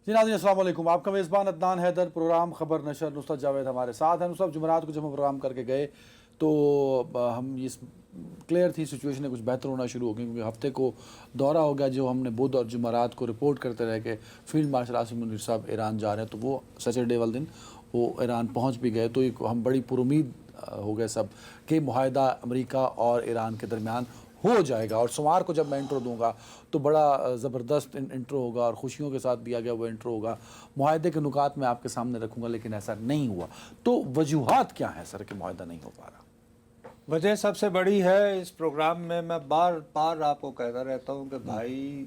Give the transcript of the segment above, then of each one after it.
جی ناظرین السلام علیکم، آپ کا میزبان عدنان حیدر، پروگرام خبر نشر نصرت جاوید ہمارے ساتھ ہیں۔ نصرت جمعرات کو جب ہم پروگرام کر کے گئے تو ہم اس کلیئر تھی سچویشن کچھ بہتر ہونا شروع ہو گئی، کیونکہ ہفتے کو دورہ ہو گیا جو ہم نے بدھ اور جمعرات کو رپورٹ کرتے رہے کہ فیلڈ مارشل عاصم منیر صاحب ایران جا رہے ہیں، تو وہ سیٹرڈے والے دن وہ ایران پہنچ بھی گئے، تو ہم بڑی پرامید ہو گئے سب کہ معاہدہ امریکہ اور ایران کے درمیان ہو جائے گا، اور سوموار کو جب میں انٹرو دوں گا تو بڑا زبردست انٹرو ہوگا اور خوشیوں کے ساتھ دیا گیا وہ انٹرو ہوگا، معاہدے کے نکات میں آپ کے سامنے رکھوں گا، لیکن ایسا نہیں ہوا۔ تو وجوہات کیا ہیں سر کہ معاہدہ نہیں ہو پا رہا؟ وجہ سب سے بڑی ہے، اس پروگرام میں بار بار آپ کو کہتا رہتا ہوں کہ بھائی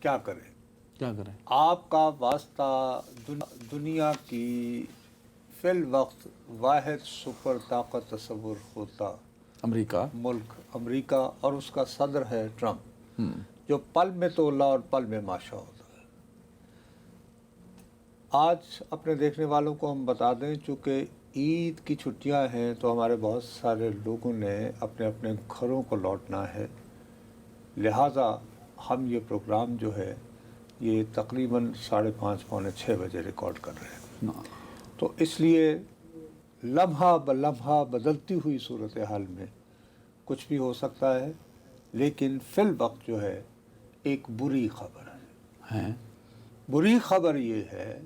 کیا کریں، کیا کریں؟ آپ کا واسطہ دنیا کی فی الوقت واحد سپر طاقت تصور ہوتا امریکہ ملک امریکہ، اور اس کا صدر ہے ٹرمپ، جو پل میں تولا اور پل میں ماشا ہوتا ہے۔ آج اپنے دیکھنے والوں کو ہم بتا دیں، چونکہ عید کی چھٹیاں ہیں تو ہمارے بہت سارے لوگوں نے اپنے اپنے گھروں کو لوٹنا ہے، لہٰذا ہم یہ پروگرام جو ہے یہ تقریباً 5:30 پونے 6 بجے ریکارڈ کر رہے ہیں۔ تو اس لیے لمحہ بلمحہ بدلتی ہوئی صورتحال میں کچھ بھی ہو سکتا ہے، لیکن فی الوقت جو ہے ایک بری خبر ہے۔ بری خبر یہ ہے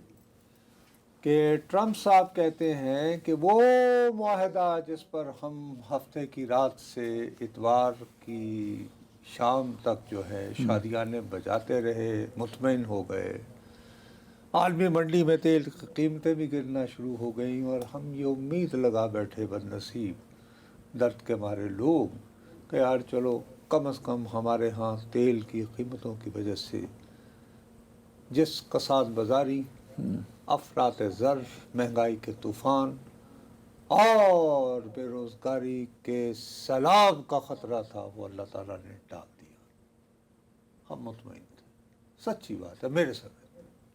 کہ ٹرمپ صاحب کہتے ہیں کہ وہ معاہدہ جس پر ہم ہفتے کی رات سے اتوار کی شام تک جو ہے شادیانے بجاتے رہے، مطمئن ہو گئے، عالمی منڈی میں تیل کی قیمتیں بھی گرنا شروع ہو گئیں، اور ہم یہ امید لگا بیٹھے بد نصیب درد کے مارے لوگ کہ یار چلو کم از کم ہمارے ہاں تیل کی قیمتوں کی وجہ سے جس کساد بازاری، افراط زر، مہنگائی کے طوفان اور بے روزگاری کے سیلاب کا خطرہ تھا، وہ اللہ تعالیٰ نے ٹال دیا۔ ہم مطمئن تھے، سچی بات ہے میرے ساتھ،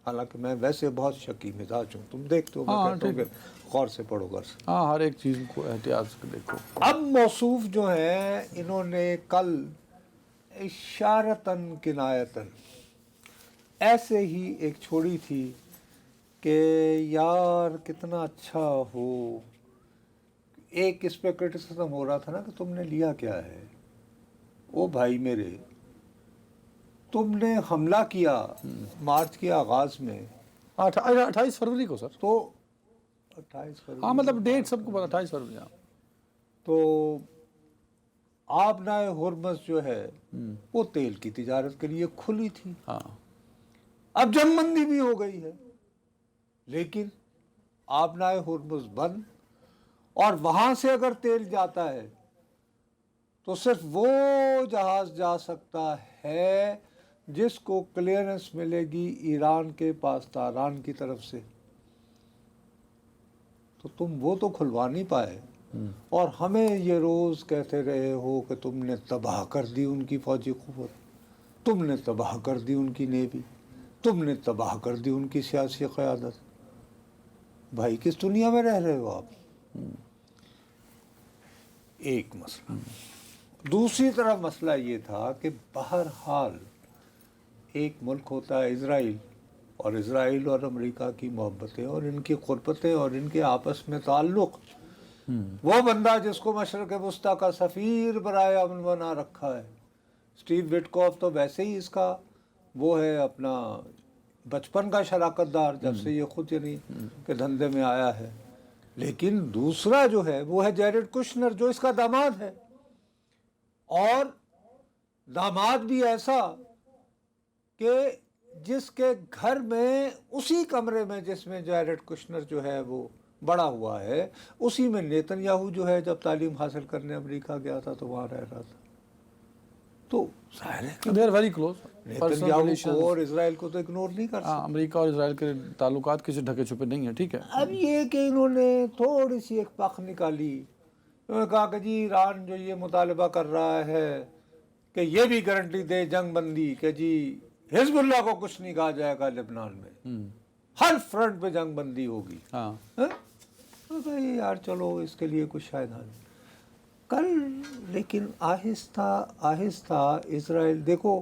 حالانکہ میں ویسے بہت شکی مزاج ہوں، تم دیکھتے ہو، میں کہتا ہوں کہ غور سے پڑھو غور سے۔ ہاں، ہر ایک چیز کو احتیاط سے دیکھو۔ اب موصوف جو ہیں انہوں نے کل اشارتاً کنایتاً ایسے ہی ایک چھوڑی تھی کہ یار کتنا اچھا ہو، ایک اس پہ کرٹیسزم ہو رہا تھا نا کہ تم نے لیا کیا ہے، او بھائی میرے، تم نے حملہ کیا مارچ کے آغاز میں، 28 فروری کو سر، تو 28 فروری، ہاں مطلب ڈیٹ سب کو پتا، 28 فروری۔ ہاں تو آبنائے ہرمز جو ہے وہ تیل کی تجارت کے لیے کھلی تھی، ہاں، اب جنگ بندی بھی ہو گئی ہے، لیکن آبنائے ہرمز بند، اور وہاں سے اگر تیل جاتا ہے تو صرف وہ جہاز جا سکتا ہے جس کو کلیئرنس ملے گی ایران کے پاسداران کی طرف سے، تو تم وہ تو کھلوا نہیں پائے، اور ہمیں یہ روز کہتے رہے ہو کہ تم نے تباہ کر دی ان کی فوجی قوت، تم نے تباہ کر دی ان کی نیوی، تم نے تباہ کر دی ان کی سیاسی قیادت۔ بھائی کس دنیا میں رہ رہے ہو آپ؟ ایک مسئلہ۔ دوسری طرف مسئلہ یہ تھا کہ بہرحال ایک ملک ہوتا ہے اسرائیل، اور اسرائیل اور امریکہ کی محبتیں اور ان کی قربتیں اور ان کے آپس میں تعلق، وہ بندہ جس کو مشرق وسطیٰ کا سفیر برائے امن بنا رکھا ہے، اسٹیو وٹکوف، تو ویسے ہی اس کا وہ ہے اپنا بچپن کا شراکت دار، جب سے یہ خود یعنی کہ دھندے میں آیا ہے، لیکن دوسرا جو ہے وہ ہے جیرڈ کشنر جو اس کا داماد ہے، اور داماد بھی ایسا کہ جس کے گھر میں اسی کمرے میں جس میں جیرڈ کشنر جو ہے وہ بڑا ہوا ہے، اسی میں نیتن یاہو جو ہے جب تعلیم حاصل کرنے امریکہ گیا تھا تو وہاں رہ رہا تھا، تو ظاہر ہے کہ they are very close, Netanyahu کو اور اسرائیل کو تو اگنور نہیں کر سکتے۔ امریکہ اور اسرائیل کے تعلقات کسی ڈھکے چھپے نہیں ہیں، ٹھیک ہے۔ اب یہ کہ انہوں نے تھوڑی سی ایک پخ نکالی، انہوں نے کہا کہ جی ایران جو یہ مطالبہ کر رہا ہے کہ یہ بھی گارنٹی دے جنگ بندی کہ جی حزب اللہ کو کچھ نہیں کہا جائے گا لبنان میں، ہر فرنٹ پہ جنگ بندی ہوگی، ہاں، تو کہا یار چلو اس کے لیے کچھ شاید حل کل، لیکن آہستہ آہستہ اسرائیل دیکھو،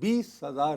20,000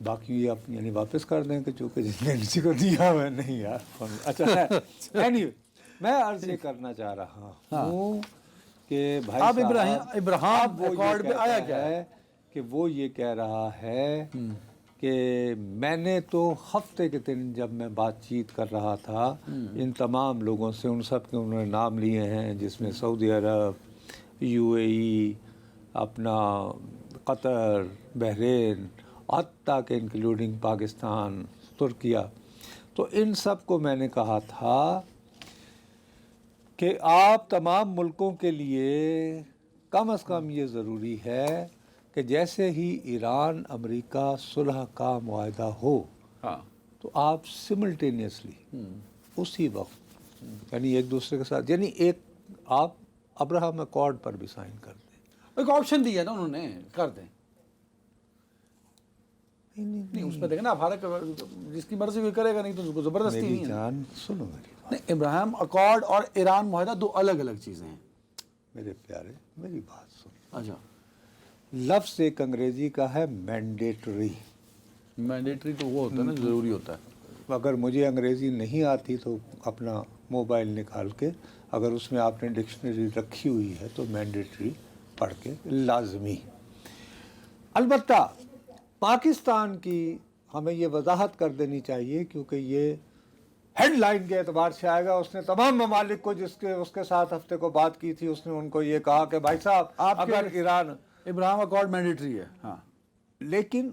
باقی یہ آپ یعنی واپس کر دیں کہ چونکہ جس نے کسی کو دیا ہوا نہیں یار. اچھا anyway, میں عرض یہ کرنا چاہ رہا ہوں کہ بھائی آپ صاحب ابراہیم وہ یہ ایکارڈ پہ آیا کہتا کیا ہے؟ کہ وہ یہ کہہ رہا ہے کہ میں نے تو ہفتے کے دن جب میں بات چیت کر رہا تھا ان تمام لوگوں سے، ان سب کے انہوں نے نام لیے ہیں جس میں سعودی عرب، یو اے ای، اپنا قطر، بحرین، حتیٰ کہ انکلوڈنگ پاکستان، ترکیہ، تو ان سب کو میں نے کہا تھا کہ آپ تمام ملکوں کے لیے کم از کم یہ ضروری ہے کہ جیسے ہی ایران امریکہ صلح کا معاہدہ ہو ہاں تو آپ سملٹینیسلی اسی وقت یعنی ایک دوسرے کے ساتھ یعنی ایک آپ ابراہم ایکارڈ پر بھی سائن کر دیں. ایک آپشن دیا نا انہوں نے، کر دیں. نہیں اس میں دیکھیں نا، بھارت جس کی مرضی کوئی کرے گا، نہیں تو اس کو زبردستی میری نہیں ہے. جان سنو میری بات. نہیں، ابراہیم اکارڈ اور ایران معاہدہ دو الگ الگ چیزیں ہیں. میرے پیارے میری بات سن. اچھا، لفظ ایک انگریزی کا ہے مینڈیٹری. مینڈیٹری تو وہ ہوتا ہے نا، ضروری ہوتا ہے. اگر مجھے انگریزی نہیں آتی تو اپنا موبائل نکال کے اگر اس میں آپ نے ڈکشنری رکھی ہوئی ہے تو مینڈیٹری پڑھ کے لازمی. البتہ پاکستان کی ہمیں یہ وضاحت کر دینی چاہیے کیونکہ یہ ہیڈ لائن کے اعتبار سے آئے گا. اس نے تمام ممالک کو اس کے ساتھ ہفتے کو بات کی تھی، اس نے ان کو یہ کہا کہ بھائی صاحب آپ اگر ایران ابراہیم اکارڈ مینڈیٹری ہے. ہاں، لیکن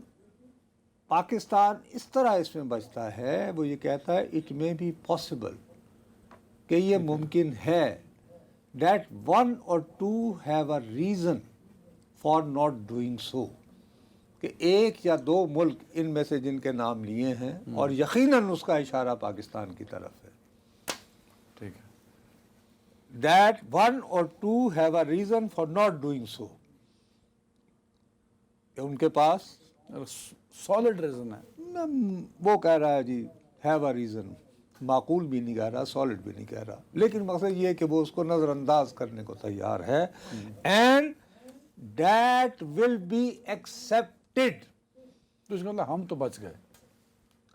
پاکستان اس طرح اس میں بچتا ہے، وہ یہ کہتا ہے اٹ مے بی پاسبل کہ یہ ممکن ہے that one or two have a reason for not doing so, کہ ایک یا دو ملک ان میں سے جن کے نام لیے ہیں اور یقیناً اس کا اشارہ پاکستان کی طرف ہے، ٹھیک ہے. That one or two have a reason for not doing so, کہ ان کے پاس سالڈ ریزن ہے. وہ کہہ رہا ہے جی ہیو اے ریزن، معقول بھی نہیں کہہ رہا، سالڈ بھی نہیں کہہ رہا، لیکن مقصد یہ ہے کہ وہ اس کو نظر انداز کرنے کو تیار ہے. And that will be accepted, تو اس کا مطلب ہم تو بچ گئے.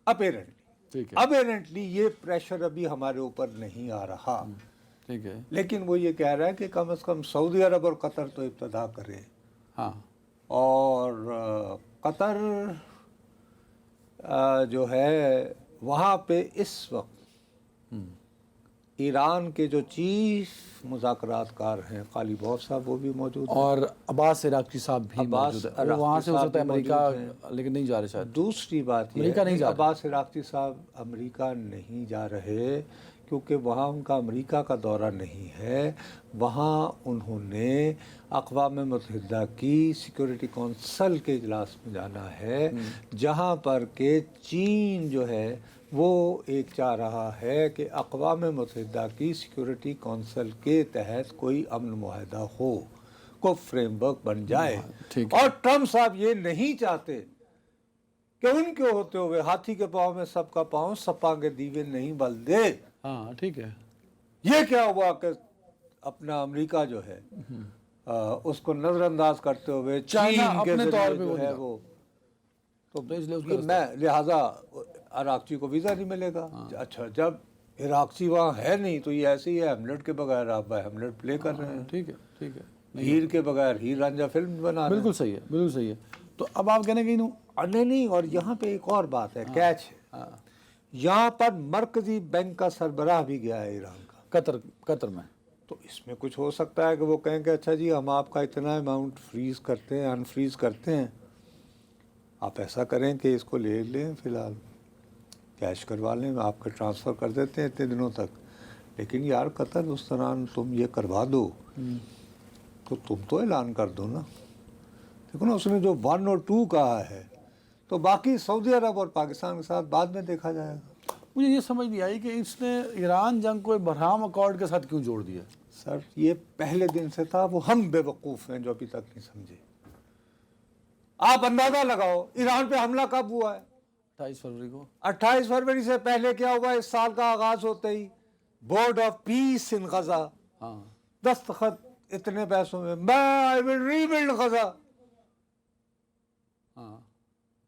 اپیرنٹلی. ٹھیک ہے، اپیرنٹلی یہ پریشر ابھی ہمارے اوپر نہیں آ رہا، ٹھیک ہے. لیکن وہ یہ کہہ رہا ہے کہ کم از کم سعودی عرب اور قطر تو ابتدا کرے. ہاں، اور قطر جو ہے وہاں پہ اس وقت ایران کے جو چیف مذاکرات کار ہیں غالباف صاحب وہ بھی موجود ہیں، اور عباس عراقچی صاحب بھی موجود ہے. وہ وہاں سے ہو سکتا ہے امریکہ، لیکن نہیں جا رہے شاید. دوسری بات یہ امریکہ نہیں ہے جا کہ رہا. عباس عراقچی صاحب امریکہ نہیں جا رہے کیونکہ وہاں ان کا امریکہ کا دورہ نہیں ہے. وہاں انہوں نے اقوام متحدہ کی سیکورٹی کونسل کے اجلاس میں جانا ہے، جہاں پر کہ چین جو ہے وہ ایک چاہ رہا ہے کہ اقوام متحدہ کی سیکورٹی کونسل کے تحت کوئی امن معاہدہ ہو، کو فریم ورک بن جائے. اور ٹرمپ صاحب یہ نہیں چاہتے کہ ان کے ہوتے ہوئے ہاتھی کے پاؤں میں سب کا پاؤں سپاں کے دیوے نہیں بل دے. ہاں، ٹھیک ہے. یہ کیا ہوا کہ اپنا امریکہ جو ہے اس کو نظر انداز کرتے ہوئے چائنا چین کے اپنے طور ذریعے پہ جو وہ ہے نہیں وہ تو تو اس لیے اس کا یہ میں لہٰذا عراقچی کو ویزا نہیں ملے گا. اچھا جب عراقچی وہاں ہے نہیں تو یہ ایسے ہی ہے ہیملیٹ کے بغیر آپ ہیملیٹ پلے کر رہے ہیں، ٹھیک ہے، ٹھیک ہے. ہیر کے بغیر ہیر رانجھا فلم بنا رہے ہیں. بالکل صحیح ہے، بالکل صحیح ہے. تو اب آپ کہنے گئی نو نہیں. اور یہاں پہ ایک اور بات ہے، کیچ ہے. یہاں پر مرکزی بینک کا سربراہ بھی گیا ہے ایران کا، قطر میں. تو اس میں کچھ ہو سکتا ہے کہ وہ کہیں کہ اچھا جی ہم آپ کا اتنا اماؤنٹ فریز کرتے ہیں، انفریز کرتے ہیں، آپ ایسا کریں کہ اس کو لے لیں، فی الحال کیش کروا لیں، آپ کا ٹرانسفر کر دیتے ہیں اتنے دنوں تک. لیکن یار قطر اس طرح تم یہ کروا دو تو تم تو اعلان کر دو نا. دیکھو نا اس نے جو 1 اور 2 کہا ہے تو باقی سعودی عرب اور پاکستان کے ساتھ بعد میں دیکھا جائے گا. مجھے یہ سمجھ نہیں آئی کہ اس نے ایران جنگ کو ابراہیم اکارڈ کے ساتھ کیوں جوڑ دیا. سر یہ پہلے دن سے تھا، وہ ہم بے وقوف ہیں جو ابھی تک نہیں سمجھے. آپ اندازہ لگاؤ ایران پہ حملہ کب ہوا ہے؟ 28 فروری کو. 28 فروری سے پہلے کیا ہوا؟ اس سال کا آغاز ہوتے ہی بورڈ آف پیس ان غزہ، ہاں، دستخط اتنے پیسوں میں، I will rebuild غزہ. ہاں،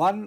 1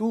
2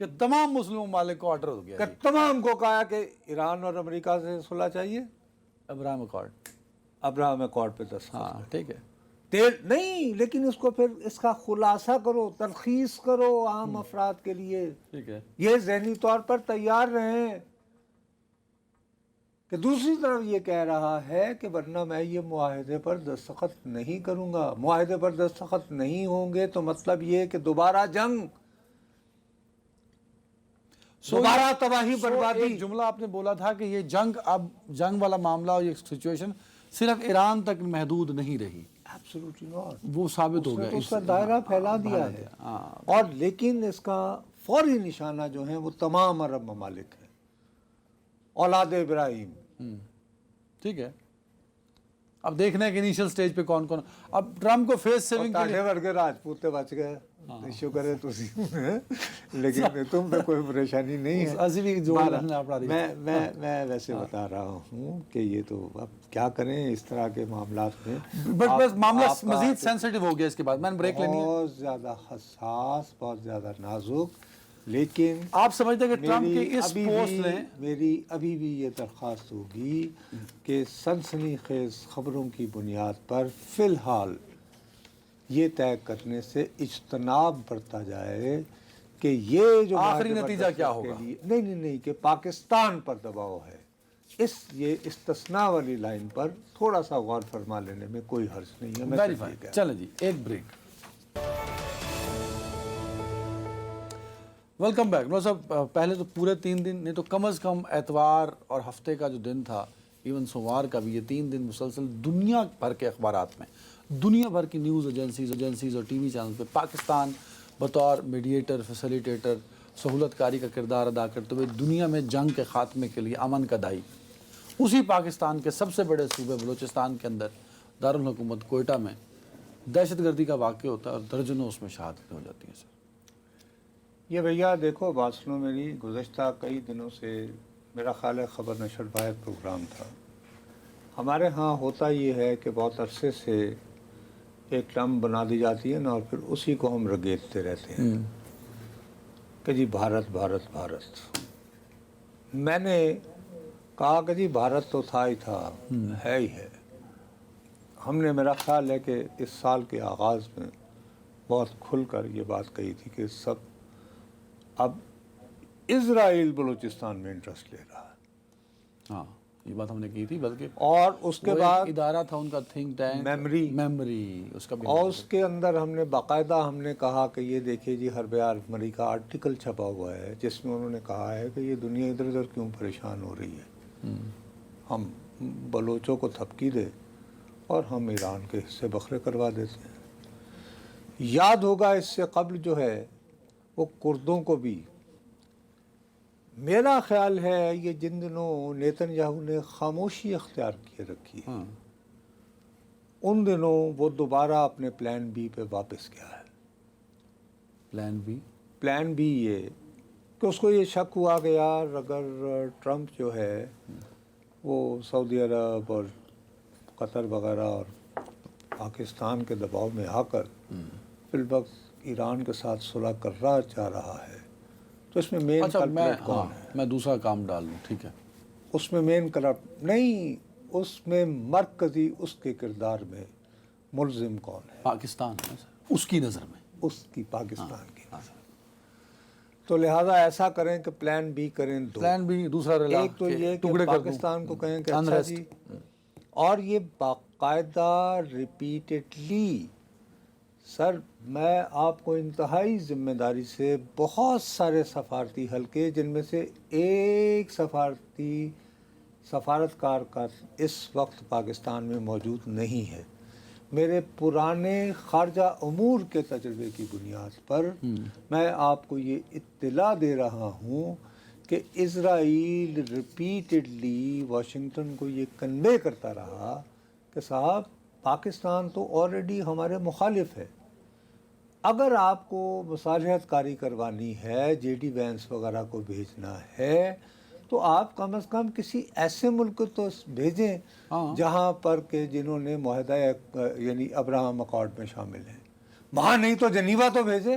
کہ تمام مسلم ممالک کو آرڈر ہو گیا کہ تمام کو کہا کہ ایران اور امریکہ سے صلح چاہیے، ابراہیم اکارڈ. ابراہم اکارڈ پہ دستخط. ہاں ٹھیک ہے. تیل نہیں، لیکن اس کو پھر اس کا خلاصہ کرو، تلخیص کرو عام افراد کے لیے. ٹھیک ہے. یہ ذہنی طور پر تیار رہیں کہ دوسری طرف یہ کہہ رہا ہے کہ ورنہ میں یہ معاہدے پر دستخط نہیں کروں گا. معاہدے پر دستخط نہیں ہوں گے تو مطلب یہ کہ دوبارہ جنگ، دوبارہ تباہی بربادی. ایک جملہ آپ نے بولا تھا کہ یہ جنگ، اب جنگ والا معاملہ اور یہ سچویشن صرف ایران تک محدود نہیں رہی. Absolutely not. وہ ثابت ہو گیا. اس کا دائرہ پھیلا دیا ہے. اور لیکن اس کا فوری نشانہ جو ہیں وہ تمام عرب ممالک ہیں، اولاد ابراہیم. ٹھیک ہے. اب دیکھنا ہے کہ انیشل سٹیج پہ کون کون. اب ٹرمپ کو فیس سیونگ کے لیے ورگے راجپوت بچ گئے، شکر ہے تسی، لیکن تم پہ کوئی پریشانی نہیں ہے. میں ویسے بتا رہا ہوں کہ یہ تو اب کیا کریں اس طرح کے معاملات میں. بس معاملہ مزید سینسٹیو ہو گیا اس کے بعد. میں نے بریک لینی ہے. بہت زیادہ حساس، بہت زیادہ نازک. لیکن آپ سمجھتے ہیں کہ ٹرمپ کی اس پوسٹ نے، میری ابھی بھی یہ درخواست ہوگی کہ سنسنی خیز خبروں کی بنیاد پر فی الحال یہ طے کرنے سے اجتناب برتا جائے کہ یہ جو آخری نتیجہ کیا ہوگا. نہیں کہ پاکستان پر دباؤ ہے. یہ استثناء والی لائن پر تھوڑا سا غور فرما لینے میں کوئی حرج نہیں ہے. Very fine. چلیں جی ایک بریک. Welcome back. نو صاحب، پہلے تو پورے 3 دن، نہیں تو کم از کم اتوار اور ہفتے کا جو دن تھا، ایون سوموار کا بھی، یہ 3 دن مسلسل دنیا بھر کے اخبارات میں، دنیا بھر کی نیوز ایجنسیز اور ٹی وی چینلز پہ پاکستان بطور میڈیٹر، فیسیلیٹیٹر، سہولت کاری کا کردار ادا کرتے ہوئے دنیا میں جنگ کے خاتمے کے لیے امن کا دائی. اسی پاکستان کے سب سے بڑے صوبے بلوچستان کے اندر دارالحکومت کوئٹہ میں دہشت گردی کا واقع ہوتا ہے اور درجنوں اس میں شہادتیں ہو جاتی ہیں. سر یہ بھیا دیکھو بات سنو میری. گزشتہ کئی دنوں سے میرا خیال ہے خبر نشر واحد پروگرام تھا. ہمارے ہاں ہوتا یہ ہے کہ بہت عرصے سے ایک ٹرم بنا دی جاتی ہے نا، اور پھر اسی کو ہم رگیدتے رہتے ہیں کہ جی بھارت بھارت بھارت. میں نے کہا کہ جی بھارت تو تھا ہی تھا، ہے ہی ہے. ہم نے، میرا خیال ہے کہ اس سال کے آغاز میں بہت کھل کر یہ بات کہی تھی کہ سب اب اسرائیل بلوچستان میں انٹرسٹ لے رہا ہے. ہاں یہ بات ہم نے کی تھی. بلکہ اور اس کے بعد ادارہ تھا ان کا تھنک ٹینک میموری، اس کا بھی، اور اس کے اندر ہم نے باقاعدہ ہم نے کہا کہ یہ دیکھیے جی حرب عالمی کا آرٹیکل چھپا ہوا ہے جس میں انہوں نے کہا ہے کہ یہ دنیا ادھر ادھر کیوں پریشان ہو رہی ہے. ہم بلوچوں کو تھپکی دے اور ہم ایران کے حصے بکھرے کروا دیتے ہیں. یاد ہوگا اس سے قبل جو ہے وہ کردوں کو بھی، میرا خیال ہے یہ جن دنوں نیتن یاہو نے خاموشی اختیار کیے رکھی ہے، ان دنوں وہ دوبارہ اپنے پلان بی پہ واپس گیا ہے. پلان بی یہ کہ اس کو یہ شک ہوا کہ یار اگر ٹرمپ جو ہے وہ سعودی عرب اور قطر وغیرہ اور پاکستان کے دباؤ میں آ کر فی الوقت ایران کے ساتھ صلح کرنا چاہ رہا ہے تو اس میں مین کلپریٹ کون ہے. میں دوسرا کام ڈال لوں. ٹھیک ہے. اس میں مین کلپریٹ نہیں، اس میں مرکزی اس کے کردار میں ملزم کون ہے؟ پاکستان ہے اس کی نظر میں، اس کی پاکستان کی. تو لہٰذا ایسا کریں کہ پلان بی کریں. پلان بی دوسرا ایک تو یہ کہ پاکستان کو کہیں کہ اچھا جی، اور یہ باقاعدہ ریپیٹڈلی. سر میں آپ کو انتہائی ذمہ داری سے بہت سارے سفارتی حلقے، جن میں سے ایک سفارتکار کا اس وقت پاکستان میں موجود نہیں ہے، میرے پرانے خارجہ امور کے تجربے کی بنیاد پر میں آپ کو یہ اطلاع دے رہا ہوں کہ اسرائیل ریپیٹڈلی واشنگٹن کو یہ کنوے کرتا رہا کہ صاحب پاکستان تو آلریڈی ہمارے مخالف ہے. اگر آپ کو مصالحت کاری کروانی ہے، جے ڈی وینس وغیرہ کو بھیجنا ہے، تو آپ کم از کم کسی ایسے ملک کو تو بھیجیں جہاں پر کہ جنہوں نے معاہدہ یعنی ابراہم اکارڈ میں شامل ہیں. وہاں نہیں تو جنیوا تو بھیجیں.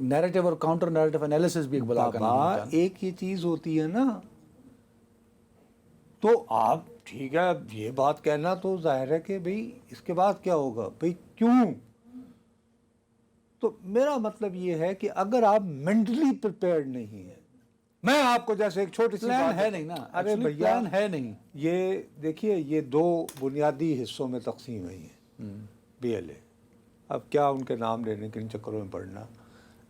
نیریٹو اور کاؤنٹر نیریٹو انالیسس بھی ایک بلا کا نام بابا ہوتا ہے. ایک یہ چیز ہوتی ہے نا، تو آپ ٹھیک ہے اب یہ بات کہنا تو ظاہر ہے کہ بھئی اس کے بعد کیا ہوگا، بھئی کیوں؟ تو میرا مطلب یہ ہے کہ اگر آپ مینٹلی پریپیئرڈ نہیں ہیں، میں آپ کو جیسے ایک چھوٹی سی پلان بات ہے نہیں نا، ارے ایکچولی بھیا پلان ہے نہیں. یہ دیکھیے یہ دو بنیادی حصوں میں تقسیم ہوئی ہیں بی ایل اے. اب کیا ان کے نام لینے کے ان چکروں میں پڑنا.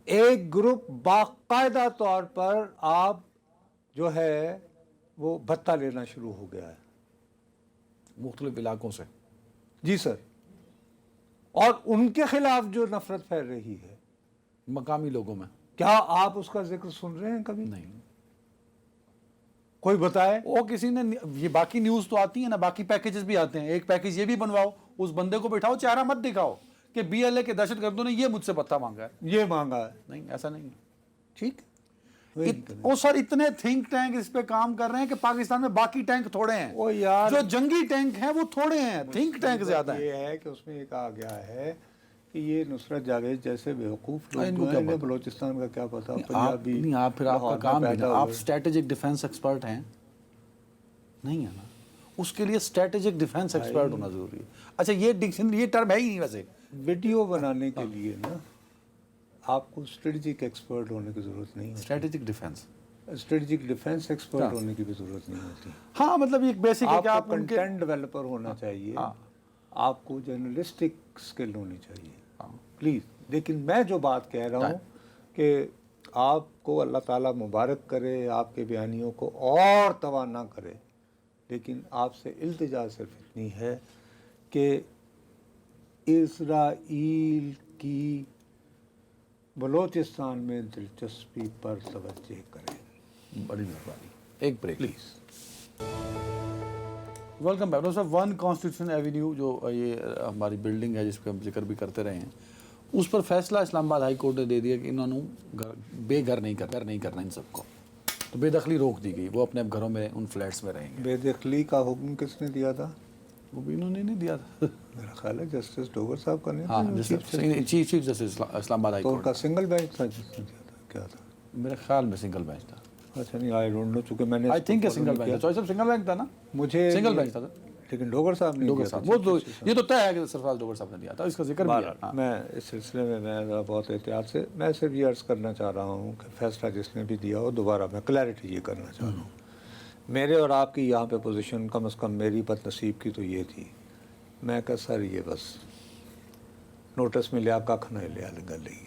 ایک گروپ باقاعدہ طور پر آپ جو ہے وہ بھتہ لینا شروع ہو گیا ہے. مختلف علاقوں سے. جی سر. اور ان کے خلاف جو نفرت پھیل رہی ہے مقامی لوگوں میں. کیا آپ اس کا ذکر سن رہے ہیں کبھی؟ نہیں. کوئی بتائے. وہ کسی نے یہ باقی نیوز تو آتی ہے نا، باقی پیکیجز بھی آتے ہیں. ایک پیکیج یہ بھی بنواؤ، اس بندے کو بٹھاؤ، چہرہ مت دکھاؤ کہ بی ایل اے کے دہشت گردوں نے یہ مجھ سے پتہ مانگا ہے. یہ مانگا ہے. نہیں، ایسا نہیں ہے. ٹھیک. وہ سر اتنے تھنک ٹینک اس پہ کام کر رہے ہیں کہ پاکستان میں باقی ٹینک تھوڑے ہیں. وہ یار جو جنگی ٹینک ہیں وہ تھوڑے ہیں، تھنک ٹینک زیادہ ہیں. یہ ہے کہ اس میں یہ کہا گیا ہے کہ یہ نصرت جاوید جیسے بیوقوف لوگ ان کو جو ہیں کیا انہیں پتا؟ بلوچستان کا کیا پتا. آپ پنجابی نہیں، آپ پھر آپ کا لاہور میں کام بھی پیدا نا، آپ ہوئے. اسٹریٹجک ڈیفنس ایکسپرٹ ہیں نہیں ہے نا، اس کے لیے اسٹریٹجک ڈیفنس ایکسپرٹ ہونا ضروری ہے. اچھا یہ ڈکشنری یہ ٹرم ہے ہی نہیں ویسے. ویڈیو بنانے کے لیے نا آپ کو اسٹریٹجک ایکسپرٹ ہونے کی ضرورت نہیں ہے. Strategic defence, strategic defence expert ہونے کی بھی ضرورت نہیں ہوتی. ہاں مطلب ایک بیسک ہے کہ آپ آپ کو ان کے کنٹینٹ ڈیولپر ہونا چاہیے، آپ کو جرنلسٹک اسکل ہونی چاہیے پلیز. لیکن میں جو بات کہہ رہا ہوں کہ آپ کو اللہ تعالیٰ مبارک کرے، آپ کے بیانیوں کو اور توانا کرے، لیکن آپ سے التجا صرف اتنی ہے کہ اسرائیل کی بلوچستان میں دلچسپی پر توجہ کریں. بڑی مہربانی. ایک break please. Welcome back. Doctor صاحب، 1 کانسٹیٹیوشن ایونیو جو یہ ہماری بلڈنگ ہے جس پہ ہم ذکر بھی کرتے رہے ہیں، اس پر فیصلہ اسلام آباد ہائی کورٹ نے دے دیا کہ انہوں نے بے گھر نہیں کرنا ان سب کو، تو بے دخلی روک دی گئی. وہ اپنے گھروں میں ان فلیٹس میں رہیں گے. بے دخلی کا حکم کس نے دیا تھا؟ وہ بھی انہوں نے نہیں دیا تھا. میرا خیال ہے جسٹس ڈوگر صاحب کا نہیں. ہاں، چیف جسٹس اسلام آباد ہائی تو ان کورٹ کا سنگل بینچ تھا جس نے دیا تھا. کیا تھا؟ میرے خیال میں سنگل بینچ تھا. اچھا نہیں، آئی ڈونٹ نو، چونکہ میں نے آئی تھنک سنگل بینچ تھا. چوائس آف سنگل بینچ تھا نا، مجھے سنگل بینچ تھا. لیکن ڈوگر صاحب نے ڈوگر صاحب، وہ تو یہ تو طے ہے کہ سرفراز ڈوگر صاحب نے دیا تھا، اس کا ذکر بھی ہے. میں اس سلسلے میں ذرا بہت احتیاط سے میں صرف یہ عرض کرنا چاہ رہا ہوں کہ فیصلہ جس نے بھی دیا ہو، دوبارہ میں کلیئرٹی یہ کرنا چاہ رہا ہوں. میرے اور آپ کی یہاں پہ پوزیشن کم از کم میری بد نصیب کی تو یہ تھی، میں کہا سر یہ بس نوٹس میں لیا ککھ نہیں لیا گل ہی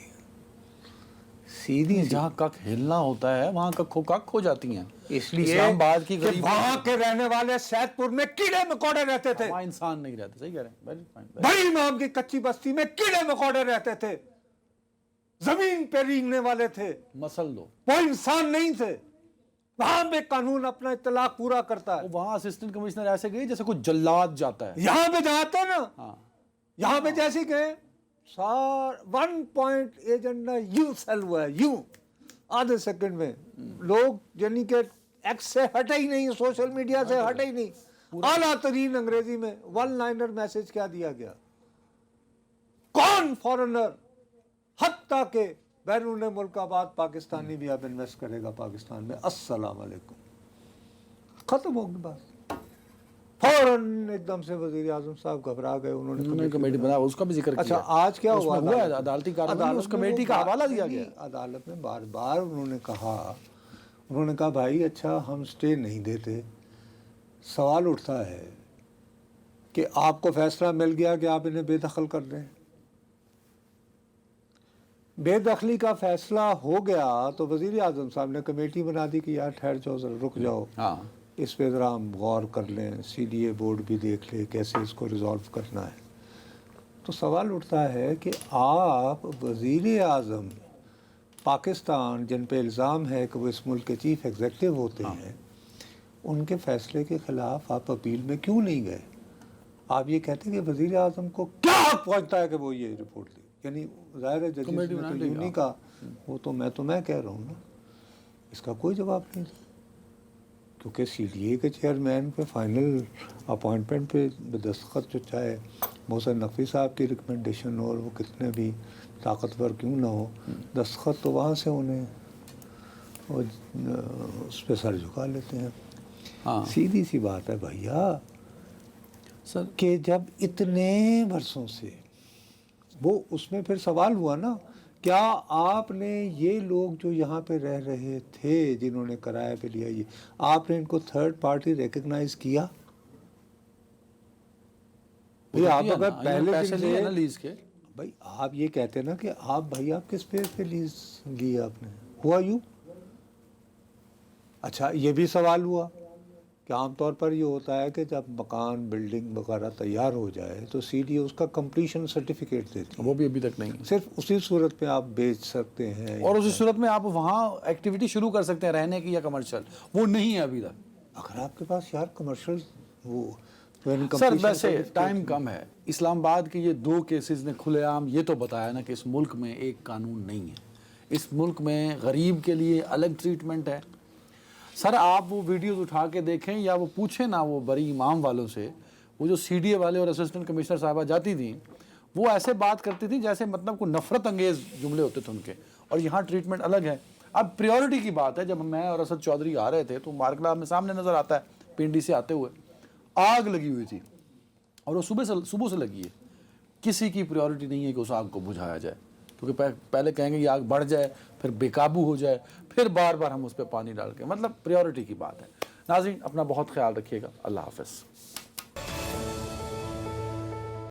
سیدھی. جہاں کک ہلنا ہوتا ہے وہاں ککھوں کک ہو جاتی ہیں. اس لیے اسلام آباد کی کہ وہاں کے رہنے والے سید پور میں کیڑے مکوڑے رہتے تھے. وہاں انسان نہیں رہتے. صحیح کہہ رہے ہیں. بڑی امام کی کچی بستی میں کیڑے مکوڑے رہتے تھے، زمین پہ رینگنے والے تھے، مسل دو. وہ انسان نہیں تھے. وہاں پہ قانون اپنا اطلاق پورا کرتا ہے. وہاں اسسٹنٹ کمشنر ایسے گئے جیسے کوئی جلاد جاتا ہے. یہاں پہ جاتے نا، ہاں، یہاں پہ جیسے گئے 1 پوائنٹ ایجنڈا یوں سیل ہوا ہے، یوں آدھے سیکنڈ میں. لوگ یعنی کہ ایکس سے ہٹے ہی نہیں، سوشل میڈیا سے ہٹے ہی نہیں. اعلیٰ ترین انگریزی میں 1 لائنر میسج کیا دیا گیا، کون فورنر حتیٰ کہ بیرون ملک آباد پاکستانی بھی اب انویسٹ کرے گا پاکستان میں، السلام علیکم، ختم ہوگی بات. فوراً ایک دم سے وزیر اعظم صاحب گھبرا گئے. انہوں نے کمیٹی بنا، اس کا بھی ذکر کیا. اچھا آج کیا ہوا ہے عدالتی کارروائی، اس کمیٹی کا حوالہ دیا گیا. عدالت میں بار بار انہوں نے کہا بھائی اچھا ہم سٹے نہیں دیتے. سوال اٹھتا ہے کہ آپ کو فیصلہ مل گیا کہ آپ انہیں بے دخل کر دیں. بے دخلی کا فیصلہ ہو گیا تو وزیر اعظم صاحب نے کمیٹی بنا دی کہ یار ٹھہر جاؤ ذرا، رک جاؤ، ہاں، اس پہ ذرا ہم غور کر لیں، سی ڈی اے بورڈ بھی دیکھ لے کیسے اس کو ریزالو کرنا ہے. تو سوال اٹھتا ہے کہ آپ وزیر اعظم پاکستان جن پہ الزام ہے کہ وہ اس ملک کے چیف ایگزیکٹو ہوتے ہیں، ان کے فیصلے کے خلاف آپ اپیل میں کیوں نہیں گئے؟ آپ یہ کہتے ہیں کہ وزیر اعظم کو کیا حق پہنچتا ہے کہ وہ یہ رپورٹ دے. یعنی ظاہر ہے ججز نے تو یوں نہیں کہا، وہ تو میں کہہ رہا ہوں نا، اس کا کوئی جواب نہیں تھا. کیونکہ سی ڈی اے کے چیئرمین پہ فائنل اپوائنٹمنٹ پہ دستخط جو چاہے محسن نقوی صاحب کی ریکمنڈیشن ہو اور وہ کتنے بھی طاقتور کیوں نہ ہو، دستخط تو وہاں سے انہیں اس پہ سر جھکا لیتے ہیں. ہاں سیدھی سی بات ہے بھیا سر. کہ جب اتنے برسوں سے وہ اس میں پھر سوال ہوا نا، کیا آپ نے یہ لوگ جو یہاں پہ رہ رہے تھے جنہوں نے کرایہ پہ لیا، یہ آپ نے ان کو تھرڈ پارٹی ریکگنائز کیا؟ بھئی آپ اگر پہلے پیسے دن لیے نا سے لیز کے. بھائی آپ یہ کہتے ہیں نا کہ آپ بھائی آپ کس پیس پہ لیز لی آپ نے، ہوا یوں؟ اچھا یہ بھی سوال ہوا کہ عام طور پر یہ ہوتا ہے کہ جب مکان بلڈنگ وغیرہ تیار ہو جائے تو سی ڈی اس کا کمپلیشن سرٹیفکیٹ دیتی ہے، وہ بھی ابھی تک نہیں ہے. صرف اسی صورت میں آپ بیچ سکتے ہیں. اور اسی صورت میں آپ وہاں ایکٹیویٹی شروع کر سکتے ہیں رہنے کی یا کمرشل، وہ نہیں ہے ابھی تک. اگر آپ کے پاس یار کمرشل وہ سر ویسے ٹائم کم ہے. اسلام آباد کے یہ 2 کیسز نے کھلے عام یہ تو بتایا نا کہ اس ملک میں ایک قانون نہیں ہے. اس ملک میں غریب کے لیے الگ ٹریٹمنٹ ہے. سر آپ وہ ویڈیوز اٹھا کے دیکھیں یا وہ پوچھیں نا وہ بڑی امام والوں سے، وہ جو سی ڈی اے والے اور اسسٹنٹ کمشنر صاحبہ جاتی تھیں وہ ایسے بات کرتی تھیں جیسے مطلب کوئی نفرت انگیز جملے ہوتے تھے ان کے، اور یہاں ٹریٹمنٹ الگ ہے. اب پریورٹی کی بات ہے. جب میں اور اسد چودھری آ رہے تھے تو مارکلا میں سامنے نظر آتا ہے پنڈی سے آتے ہوئے آگ لگی ہوئی تھی، اور وہ صبح سے لگی ہے. کسی کی پریورٹی نہیں ہے کہ اس آگ کو بجھایا جائے، کیونکہ پہلے کہیں گے یہ آگ بڑھ جائے پھر بے قابو ہو جائے پھر بار بار ہم اس پہ پانی ڈال کے، مطلب پریورٹی کی بات ہے. ناظرین اپنا بہت خیال رکھیے گا. اللہ حافظ.